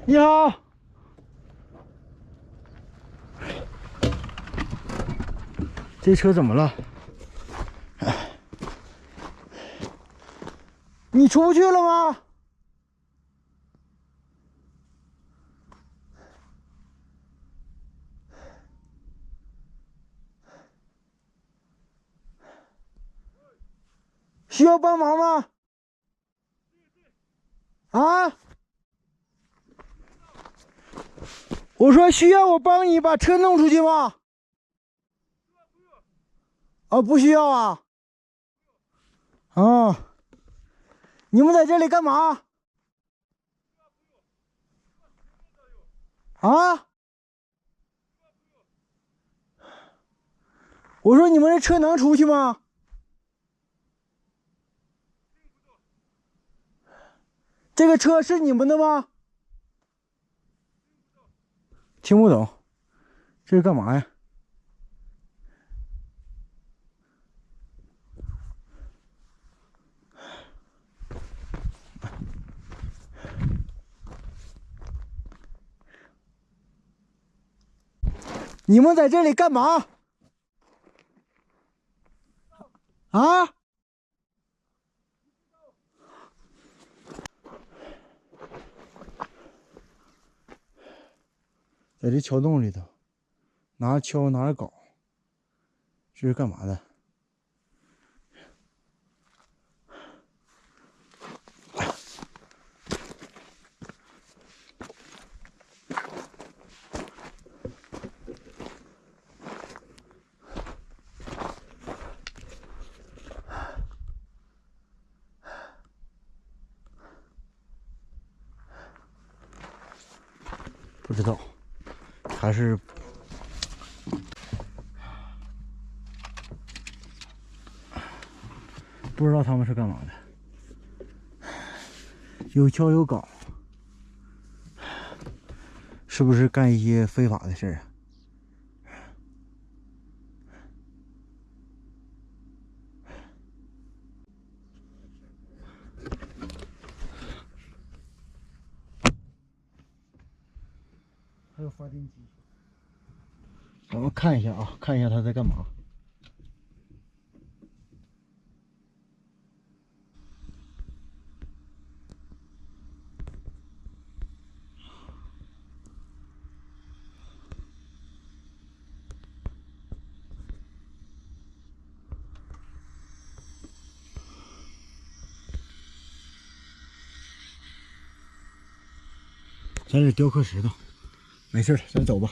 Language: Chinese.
你好，这车怎么了？你出不去了吗？需要帮忙吗？啊？我说需要我帮你把车弄出去吗？啊，不需要啊。哦，你们在这里干嘛？啊？我说你们这车能出去吗？这个车是你们的吗？听不懂，这是干嘛呀？你们在这里干嘛？啊？在这桥洞里头，拿着锹拿着镐，这是干嘛的？不知道，还是不知道他们是干嘛的。有锹有镐，是不是干一些非法的事儿啊？还有发电机，咱们看一下啊，看一下他在干嘛。咱这雕刻石头，没事了，咱走吧。